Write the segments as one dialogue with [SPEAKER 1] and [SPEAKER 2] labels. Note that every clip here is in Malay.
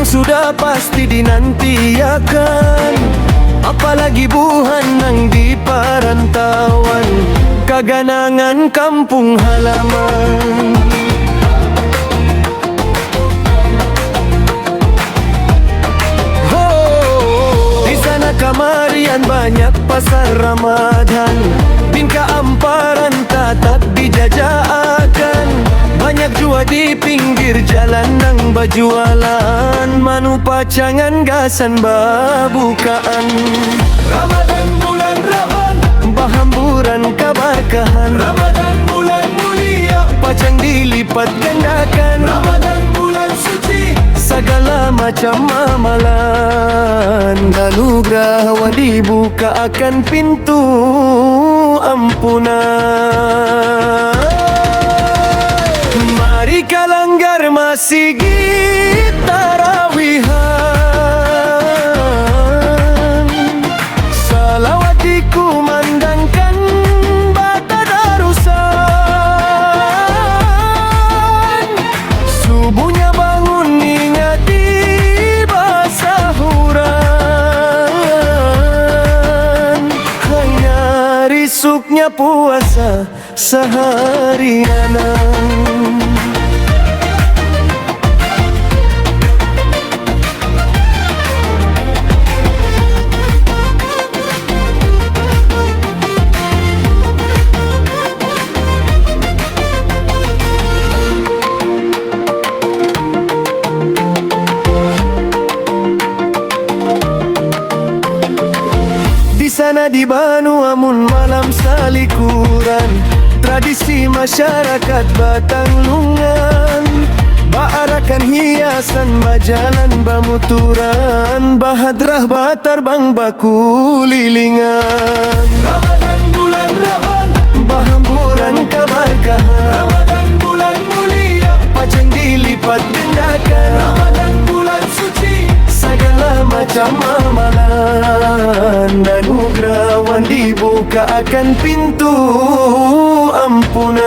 [SPEAKER 1] yang sudah pasti dinantiakan, apalagi buhan nang di perantauan, kaganangan kampung halaman. Di sana kamarian banyak pasar Ramadan, bin keamparan tatat dijajakan, banyak jua di pinggir jalan nang bajualan, manu pacangan gasan babukaan. Ramadan bulan Rahman, bahamburan keberkahan. Ramadan bulan mulia, pacang dilipat gandakan. Ramadan bulan suci, segala macam amalan, anugerah dibuka akan pintu ampunan. Mari kalanggar masjid tarawihan, salawat dikumandangkan bata darusan, subuhnya bangun ingati basahuran, hanya risuknya puasa seharian. Di sana di Banu Amun malam salikuran, tradisi masyarakat Batang Lungan, baarakan hiasan majalan bamuturan, bahadrah batar bang baku lilingan. Ramadan bulan Rahman, bahamburan keberkahan. Ramadan bulan mulia, pacang dilipat gandakan. Ramadan bulan suci, segala macam amalan, anugerah dibuka akan pintu ampunan.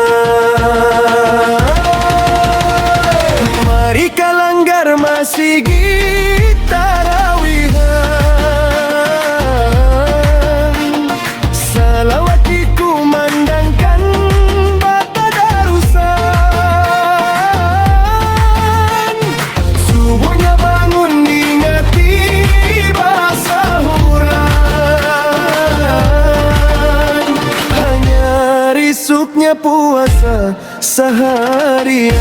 [SPEAKER 1] Mari kalanggar masjid tarawihan, salawat dikumandangkan bata darusan, subuhnya bangun ingati basahuran, hanya risuknya puasa seharian.